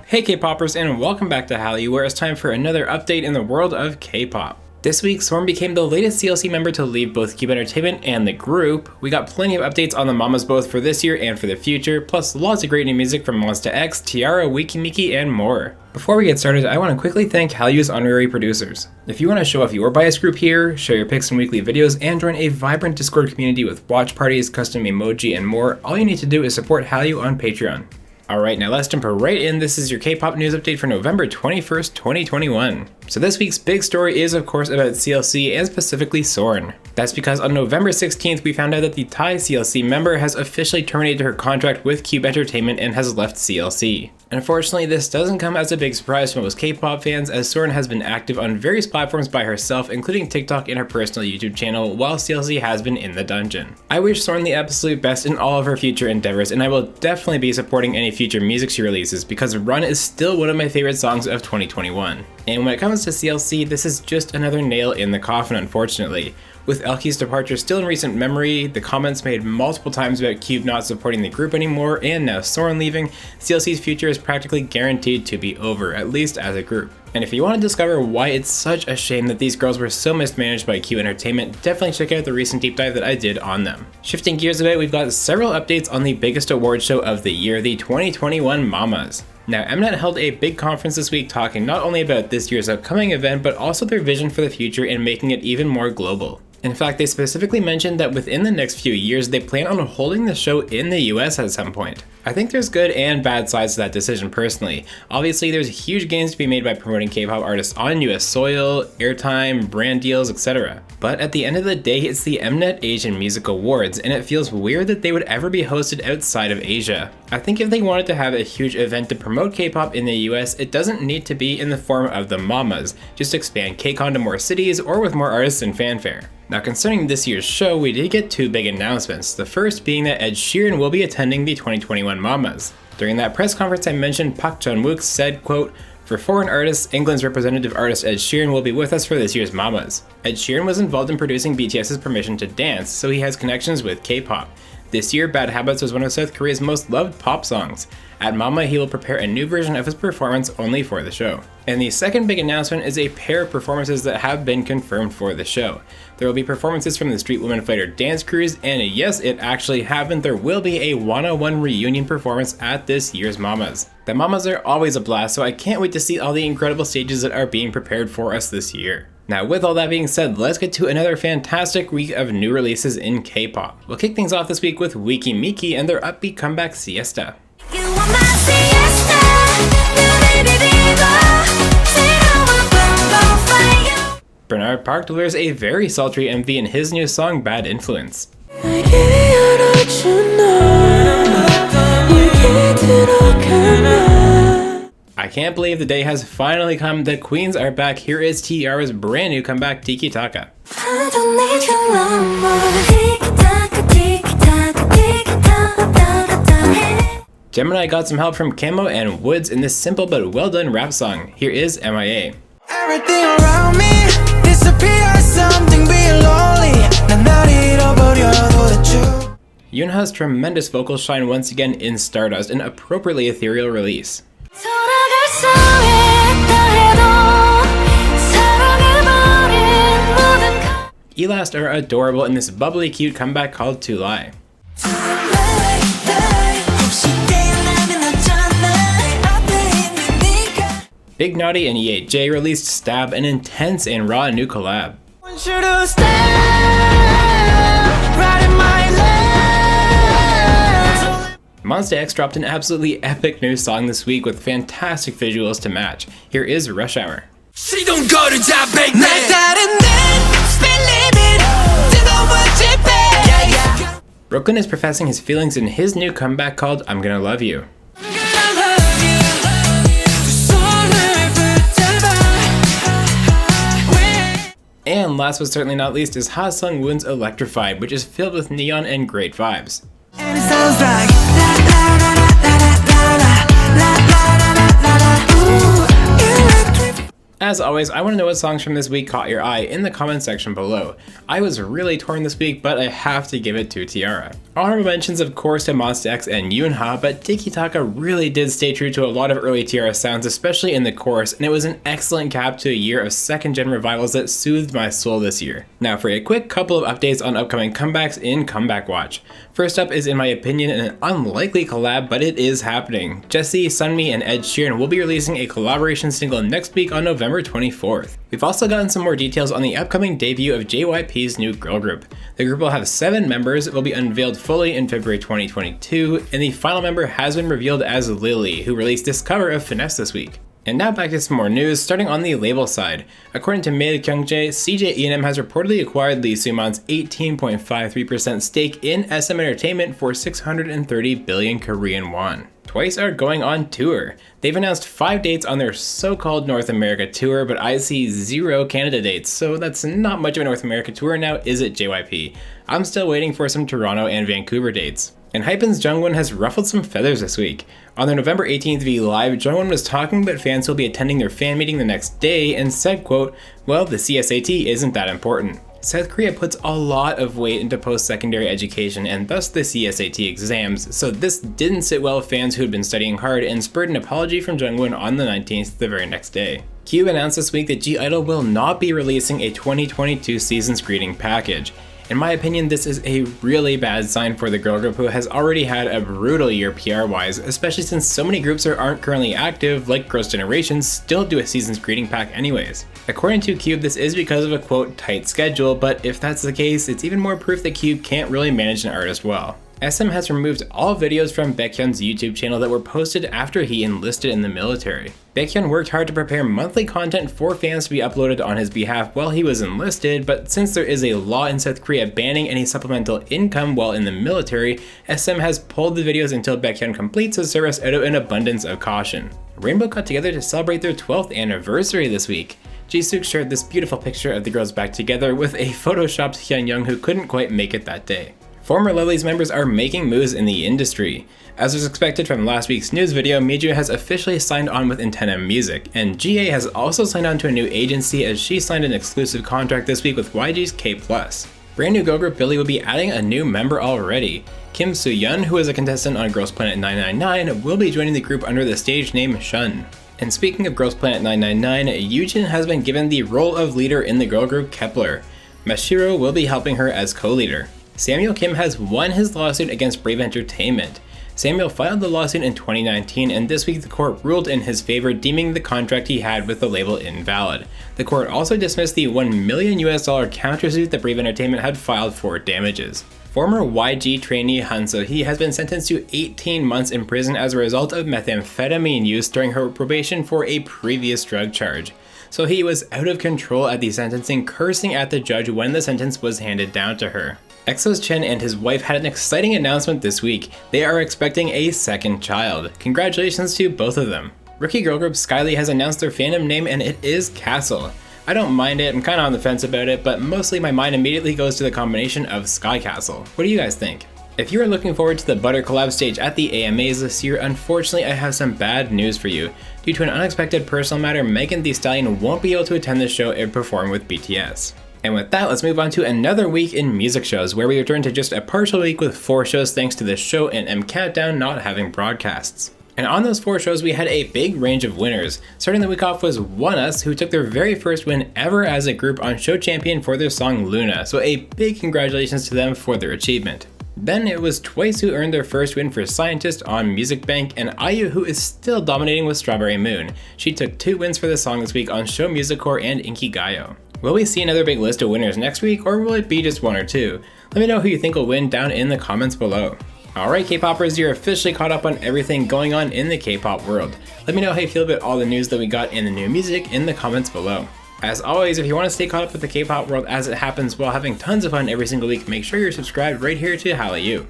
Hey K-popers, and welcome back to Hallyu, where it's time for another update in the world of K-pop. This week, Sorn became the latest CLC member to leave both Cube Entertainment and the group. We got plenty of updates on the mamas both for this year and for the future, plus lots of great new music from Monsta X, T-ARA, Weki Meki, and more. Before we get started, I want to quickly thank Hallyu's honorary producers. If you want to show off your bias group here, share your pics in weekly videos, and join a vibrant Discord community with watch parties, custom emoji, and more, all you need to do is support Hallyu on Patreon. Alright, now let's jump right in. This is your K-pop news update for November 21st, 2021. So this week's big story is of course about CLC and specifically Sorn. That's because on November 16th we found out that the Thai CLC member has officially terminated her contract with Cube Entertainment and has left CLC. Unfortunately, this doesn't come as a big surprise to most K-pop fans, as Sorn has been active on various platforms by herself, including TikTok and her personal YouTube channel, while CLC has been in the dungeon. I wish Sorn the absolute best in all of her future endeavors, and I will definitely be supporting any future music she releases, because Run is still one of my favorite songs of 2021. And when it comes to CLC, this is just another nail in the coffin, unfortunately. With Elki's departure still in recent memory, the comments made multiple times about Cube not supporting the group anymore, and now Sorn leaving, CLC's future is practically guaranteed to be over, at least as a group. And if you want to discover why it's such a shame that these girls were so mismanaged by Cube Entertainment, definitely check out the recent deep dive that I did on them. Shifting gears a bit, we've got several updates on the biggest award show of the year, the 2021 Mamas. Now, Mnet held a big conference this week talking not only about this year's upcoming event, but also their vision for the future and making it even more global. In fact, they specifically mentioned that within the next few years, they plan on holding the show in the US at some point. I think there's good and bad sides to that decision personally. Obviously, there's huge gains to be made by promoting K-pop artists on US soil, airtime, brand deals, etc. But at the end of the day, it's the Mnet Asian Music Awards, and it feels weird that they would ever be hosted outside of Asia. I think if they wanted to have a huge event to promote K-pop in the US, it doesn't need to be in the form of the Mamas. Just expand KCON to more cities or with more artists and fanfare. Now, concerning this year's show, we did get two big announcements, the first being that Ed Sheeran will be attending the 2021 Mamas. During that press conference I mentioned, Park Chan-wook said, quote, "For foreign artists, England's representative artist Ed Sheeran will be with us for this year's Mamas." Ed Sheeran was involved in producing BTS's Permission to Dance, so he has connections with K-pop. This year, Bad Habits was one of South Korea's most loved pop songs. At Mama, he will prepare a new version of his performance only for the show. And the second big announcement is a pair of performances that have been confirmed for the show. There will be performances from the Street Woman Fighter dance crews, and yes, it actually happened, there will be a 101 reunion performance at this year's Mamas. The Mamas are always a blast, so I can't wait to see all the incredible stages that are being prepared for us this year. Now, with all that being said, let's get to another fantastic week of new releases in K-pop. We'll kick things off this week with Weki Meki and their upbeat comeback Siesta. Bernard Park delivers a very sultry MV in his new song Bad Influence. I can't believe the day has finally come. The queens are back. Here is T-ARA's brand new comeback, Tiki Taka. Gemini got some help from Camo and Woods in this simple but well done rap song. Here is MIA. Everything around me disappears, something being lonely. Yoonha's tremendous vocals shine once again in Stardust, an appropriately ethereal release. Elast are adorable in this bubbly cute comeback called To Lie. Big Naughty and E8J released Stab, an intense and raw new collab. Monsta X dropped an absolutely epic new song this week with fantastic visuals to match. Here is Rush Hour. Brooklyn is professing his feelings in his new comeback called I'm Gonna Love You. And last but certainly not least is Ha Sung-woon's Electrified, which is filled with neon and great vibes. And it sounds like As always, I want to know what songs from this week caught your eye in the comment section below. I was really torn this week, but I have to give it to T-ARA. Honorable mentions of course to Monsta X and Yunha, but Tiki Taka really did stay true to a lot of early T-ARA sounds, especially in the chorus, and it was an excellent cap to a year of second-gen revivals that soothed my soul this year. Now for a quick couple of updates on upcoming comebacks in Comeback Watch. First up is, in my opinion, an unlikely collab, but it is happening. Jessie, Sunmi, and Ed Sheeran will be releasing a collaboration single next week on November 24th. We've also gotten some more details on the upcoming debut of JYP's new girl group. The group will have 7 members, it will be unveiled fully in February 2022, and the final member has been revealed as Lily, who released this cover of Finesse this week. And now back to some more news, starting on the label side. According to Mail Kyungjae, CJ E&M has reportedly acquired Lee Soo-man's 18.53% stake in SM Entertainment for 630 billion Korean won. Twice are going on tour. They've announced 5 dates on their so-called North America tour, but I see 0 Canada dates, so that's not much of a North America tour now, is it, JYP? I'm still waiting for some Toronto and Vancouver dates. And Hypen's Jungwon has ruffled some feathers this week. On their November 18th V Live, Jungwon was talking about fans who will be attending their fan meeting the next day and said, quote, "Well, the CSAT isn't that important." South Korea puts a lot of weight into post-secondary education and thus the CSAT exams, so this didn't sit well with fans who had been studying hard and spurred an apology from Jungwon on the 19th, the very next day. Cube announced this week that G-Idol will not be releasing a 2022 season's greeting package. In my opinion, this is a really bad sign for the girl group, who has already had a brutal year PR-wise, especially since so many groups that aren't currently active, like Girls' Generation, still do a season's greeting pack anyways. According to Cube, this is because of a quote tight schedule, but if that's the case, it's even more proof that Cube can't really manage an artist well. SM has removed all videos from Baekhyun's YouTube channel that were posted after he enlisted in the military. Baekhyun worked hard to prepare monthly content for fans to be uploaded on his behalf while he was enlisted, but since there is a law in South Korea banning any supplemental income while in the military, SM has pulled the videos until Baekhyun completes his service out of an abundance of caution. Rainbow got together to celebrate their 12th anniversary this week. Jisoo shared this beautiful picture of the girls back together with a photoshopped Hyunyoung who couldn't quite make it that day. Former Lovelyz members are making moves in the industry. As was expected from last week's news video, Miju has officially signed on with Antenna Music, and GA has also signed on to a new agency as she signed an exclusive contract this week with YG's K+. Brand new girl group Billy will be adding a new member already. Kim Soo-yeon, who is a contestant on Girls Planet 999, will be joining the group under the stage name Shun. And speaking of Girls Planet 999, Yoojin has been given the role of leader in the girl group Kepler. Mashiro will be helping her as co-leader. Samuel Kim has won his lawsuit against Brave Entertainment. Samuel filed the lawsuit in 2019, and this week the court ruled in his favor, deeming the contract he had with the label invalid. The court also dismissed the $1 million countersuit that Brave Entertainment had filed for damages. Former YG trainee Han So-hee has been sentenced to 18 months in prison as a result of methamphetamine use during her probation for a previous drug charge. So-hee was out of control at the sentencing, cursing at the judge when the sentence was handed down to her. EXO's Chen and his wife had an exciting announcement this week. They are expecting a second child. Congratulations to both of them. Rookie girl group Skyly has announced their fandom name, and it is Castle. I don't mind it, I'm kinda on the fence about it, but mostly my mind immediately goes to the combination of Sky Castle. What do you guys think? If you are looking forward to the Butter collab stage at the AMAs this year, unfortunately I have some bad news for you. Due to an unexpected personal matter, Megan Thee Stallion won't be able to attend the show and perform with BTS. And with that, let's move on to another week in music shows, where we return to just a partial week with 4 shows thanks to the show and M Countdown not having broadcasts. And on those 4 shows, we had a big range of winners. Starting the week off was ONEUS, who took their very first win ever as a group on Show Champion for their song Luna, so a big congratulations to them for their achievement. Then it was TWICE who earned their first win for Scientist on Music Bank, and IU, who is still dominating with Strawberry Moon. She took 2 wins for the song this week on Show Music Core and Inkigayo. Will we see another big list of winners next week, or will it be just 1 or 2? Let me know who you think will win down in the comments below. Alright K-popers, you're officially caught up on everything going on in the K-pop world. Let me know how you feel about all the news that we got in the new music in the comments below. As always, if you want to stay caught up with the K-pop world as it happens while having tons of fun every single week, make sure you're subscribed right here to Hallyu.